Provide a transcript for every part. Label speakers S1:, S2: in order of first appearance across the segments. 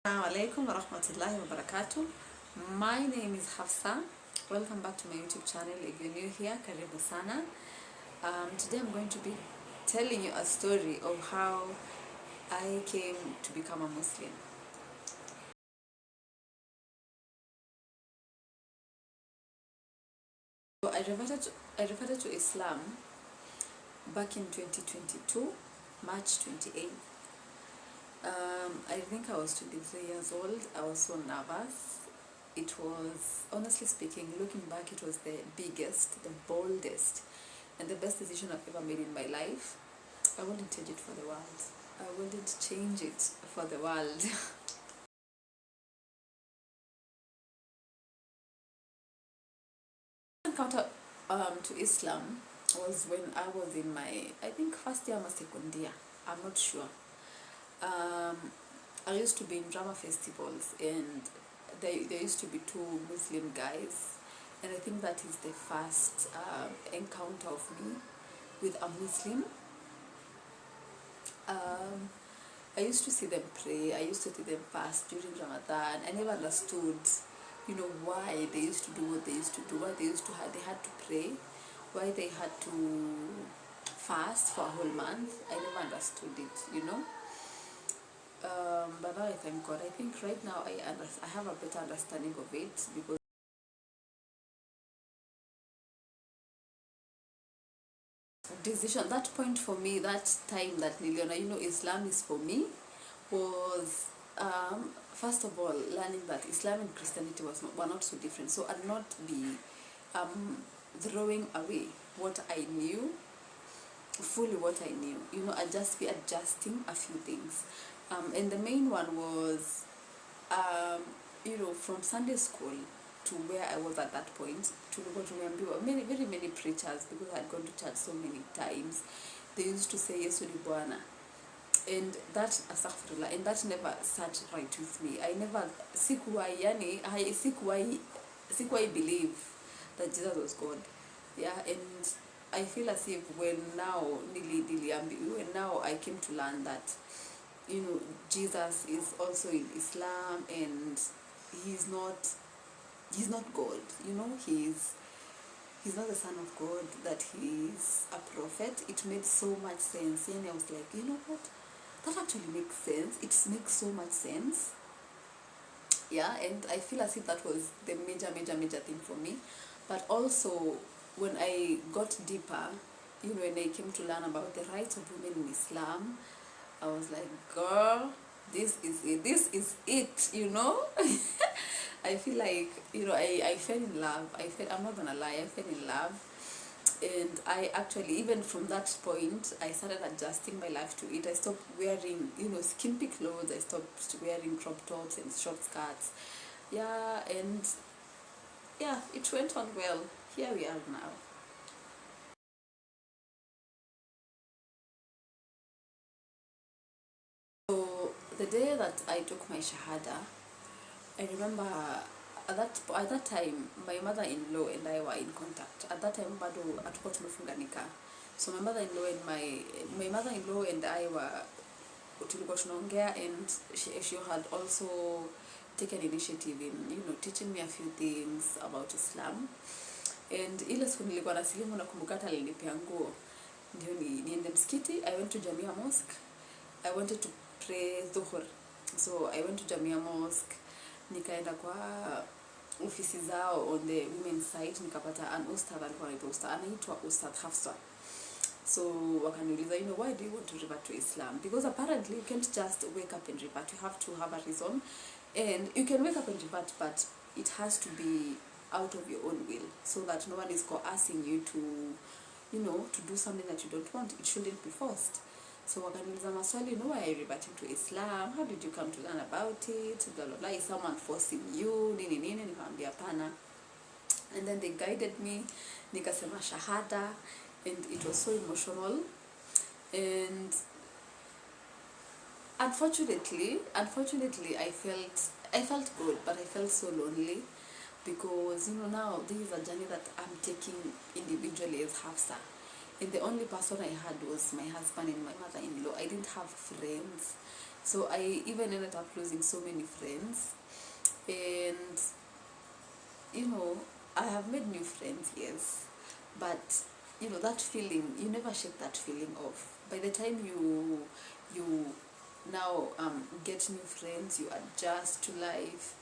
S1: Assalamu alaikum wa rahmatullahi wa barakatuh. My name is Hafsa. Welcome back to my YouTube channel. If you're new here, karibu sana. Today I'm going to be telling you a story of how I came to become a Muslim. So I reverted to Islam back in 2022, March 28th. I think I was 23 years old. I was so nervous. It was, honestly speaking, looking back, it was the biggest, the boldest, and the best decision I've ever made in my life. I wouldn't change it for the world. I wouldn't change it for the world. Encounter to Islam was when I was in my, I think, first year or second year. I'm not sure. I used to be in drama festivals, and there used to be two Muslim guys, and I think that is the first encounter of me with a Muslim. I used to see them pray. I used to see them fast during Ramadan. I never understood, why they used to do what they used to do, why they had to pray, why they had to fast for a whole month. I never understood it. But now I thank God. I think right now I have a better understanding of it, because that point for me, that time that niliona, Islam is for me, was first of all learning that Islam and Christianity were not so different. So I'd not be throwing away what I knew, fully what I knew. I'd just be adjusting a few things. And the main one was, from Sunday school to where I was at that point, to very many preachers, because I had gone to church so many times, they used to say Yesu ni Bwana, and that, astaghfirullah, and that never sat right with me. I never, sikuwai believe that Jesus was God. Yeah, and I feel as if when now I came to learn that, Jesus is also in Islam, and he's not God. He's not the son of God, that he's a prophet. It made so much sense. And I was like, you know what? That actually makes sense. It makes so much sense. Yeah, and I feel as if that was the major thing for me. But also, when I got deeper, when I came to learn about the rights of women in Islam, I was like, girl, this is it, I feel like, I fell in love. I'm not gonna lie, I fell in love. And I actually, even from that point, I started adjusting my life to it. I stopped wearing, skimpy clothes. I stopped wearing crop tops and short skirts. Yeah, and yeah, it went on well. Here we are now. So the day that I took my shahada, I remember at that time my mother-in-law and I were in contact. At that time bado hatukuwa tumefunganika. So my mother-in-law and my mother-in-law and I were tulikuwa tunaongea, and she had also taken initiative in teaching me a few things about Islam. And ile siku nilikuwa nasilimu, nakumbuka hata alinipea nguo ndio niende msikiti. I went to Jamia Mosque. I wanted to pray dhuhur. So I went to Jamia Mosque, nikaenda kwa ofisi zao on the women's side, nikapata an ustadh alikuwa anaitwa Ustadh Hafsa. So wakaniuliza, why do you want to revert to Islam? Because apparently you can't just wake up and revert. You have to have a reason. And you can wake up and revert, but it has to be out of your own will, so that no one is coercing you to, to do something that you don't want. It shouldn't be forced. So wakaniuliza maswali, why are you reverting to Islam? How did you come to learn about it? Blah, blah, blah. Is someone forcing you? Nini. Nikamwambia hapana. And then they guided me. Nikasema shahada. And it was so emotional. And unfortunately, I felt good, but I felt so lonely, because now this is a journey that I'm taking individually as Hafsa. And the only person I had was my husband and my mother-in-law. I didn't have friends. So I even ended up losing so many friends. And I have made new friends, yes, but that feeling, you never shake that feeling off. By the time you now get new friends, you adjust to life.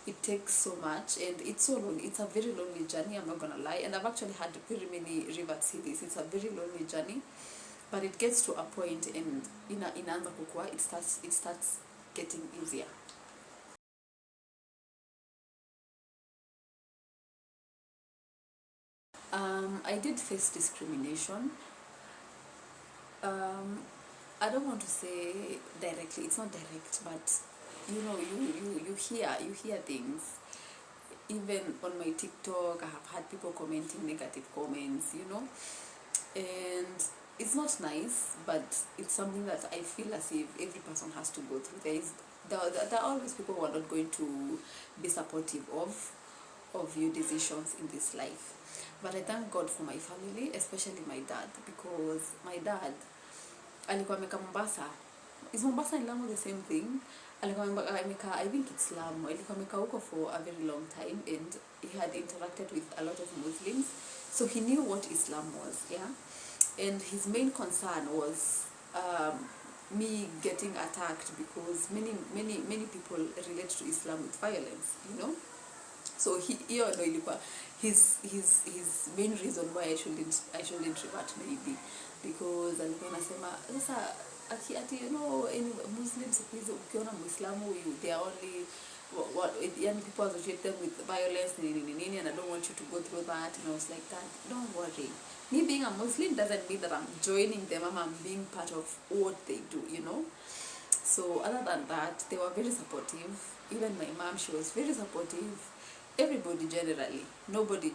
S1: It takes so much, and it's so long. It's a very lonely journey, I'm not gonna lie, and I've actually had very many reverts see this. It's a very lonely journey, but it gets to a point, and in anza kukua, it starts getting easier. I did face discrimination. um, I don't want to say directly, it's not direct, but you hear things. Even on my TikTok, I have had people commenting negative comments, and it's not nice, but it's something that I feel as if every person has to go through. There are always people who are not going to be supportive of your decisions in this life. But I thank God for my family, especially my dad, because my dad alikuwa ameka Mombasa. Is Mombasa and Lamu the same thing? Alikuwa ameka, I think it's Lamu. Alikuwa ameka huko for a very long time, and he had interacted with a lot of Muslims, so he knew what Islam was, yeah. And his main concern was me getting attacked, because many people relate to Islam with violence, so hiyo ndo ilikuwa his main reason why I shouldn't revert, maybe because alikuwa anasema sasa ati in Muslims siku ukiona Muislamu, they are only young people associate them with violence and I don't want you to go through that. And I was like, that, don't worry, me being a Muslim doesn't mean that I'm joining them, I'm being part of what they do, So other than that, they were very supportive. Even my mom, she was very supportive. Everybody generally, nobody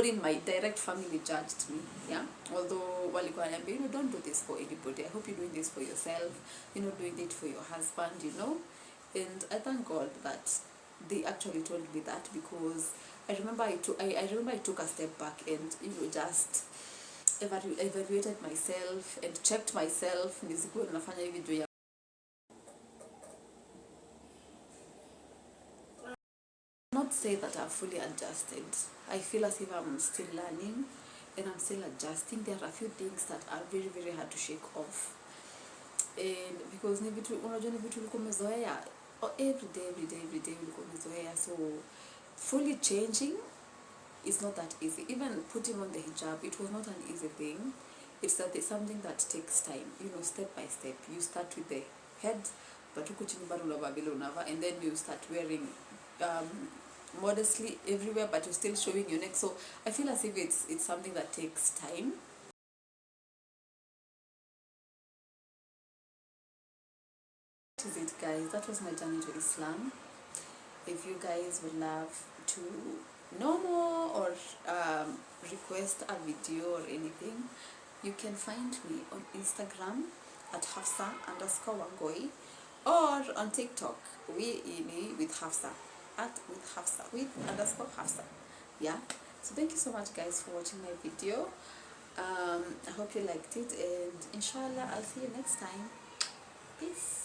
S1: in my direct family judged me, yeah. Although walikuwa niambia, don't do this for anybody. I hope you're doing this for yourself. You're not doing it for your husband, And I thank God that they actually told me that, because I remember I took a step back and just evaluated myself and checked myself. Nisikuwe nafanya hivi juu ya not say that I've fully adjusted. I feel as if I'm still learning and I'm still adjusting. There are a few things that are very, very hard to shake off. And because unajua ni vitu ulikuwa umezoea, every day ulikuwa umezoea, so fully changing is not that easy. Even putting on the hijab, it was not an easy thing. It's something that takes time, step by step. You start with the head, but huku chini bado unavaa vile unavaa, and then you start wearing modestly everywhere, but you're still showing your neck. So I feel as if it's something that takes time. That is it, guys. That was my journey to Islam. If you guys would love to know more or request a video or anything, you can find me on Instagram at Hafsa_Wangoi, or on TikTok with Hafsa with_Hafsa, yeah. So thank you so much, guys, for watching my video. I hope you liked it, and inshallah I'll see you next time. Peace.